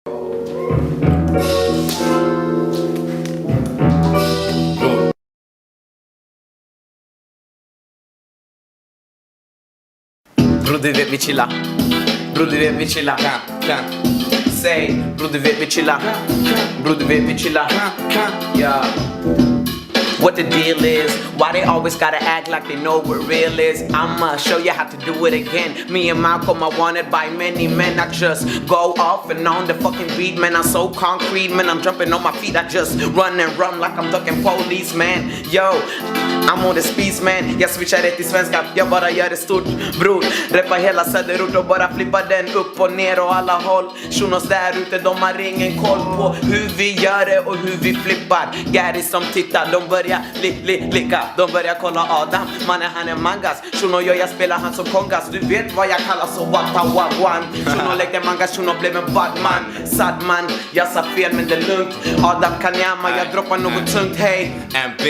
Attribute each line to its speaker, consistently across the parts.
Speaker 1: Bror du vet vi chilla. Bror du vet vi chilla. Säg, bror du vet vi chilla. Bror du vet vi chilla. Yeah. What the deal is, why they always gotta act like they know what real is. I'ma show you how to do it again. Me and Malcolm are wanted by many men. I just go off and on the fucking beat, man. I'm so concrete, man. I'm jumping on my feet. I just run and run like I'm ducking police, man. Yo, I'm on the speeds, man. Jag switchar rätt till svenska, jag bara gör det stort, bror. Reppa hela söderort och bara flippa den upp och ner och alla håll. Shunos där ute, de har ingen koll på hur vi gör det och hur vi flippar. Gary som tittar, de börjar licka. De börjar kolla Adam, mannen han är mangas. Shuno jag spelar han som kongas. Du vet vad jag kallar så wagwan. Shuno lekte mangas, Shuno blev en badman. Sadman, jag sa fel men det är lugnt. Adam Kanyama, jag droppar något tungt, hey.
Speaker 2: MB,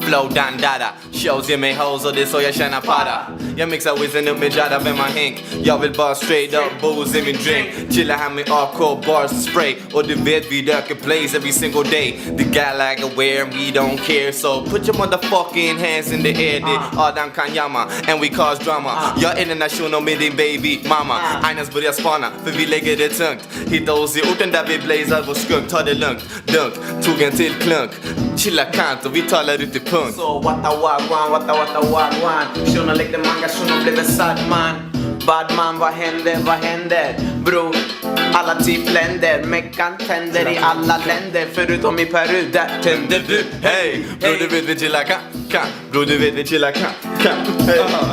Speaker 2: flow dandada. Shows ge mig hoes och det är så jag tjänar para. Jag mixar whizen upp med jada med min hink. Jag vill bara straight up booze i min drink. Chilla här med AK bars och spray. Och du vet vi röker plays every single day. The guy like aware and we don't care. So put your motherfucking hands in the air. Det Adam Kanyama and we cause drama. Jag är den nationen med din baby mama. Einas börjar spana för vi lägger det tungt. Hitta oss i orten där vi blazar vår skunk. Ta det lugnt, dunk, tog en till klunk. Chilla kant och vi talar ut i punkt.
Speaker 1: Så what a wagwan. Shuno lekte manga, Shuno blev en sad man. Badman, vad händer? Bro, alla typ länder. Meckan tänder i alla länder. Förutom i Peru, där tänder du.
Speaker 2: Hey, bror du vet vi chilla kan. Bror du vet vi chilla kan. Hey.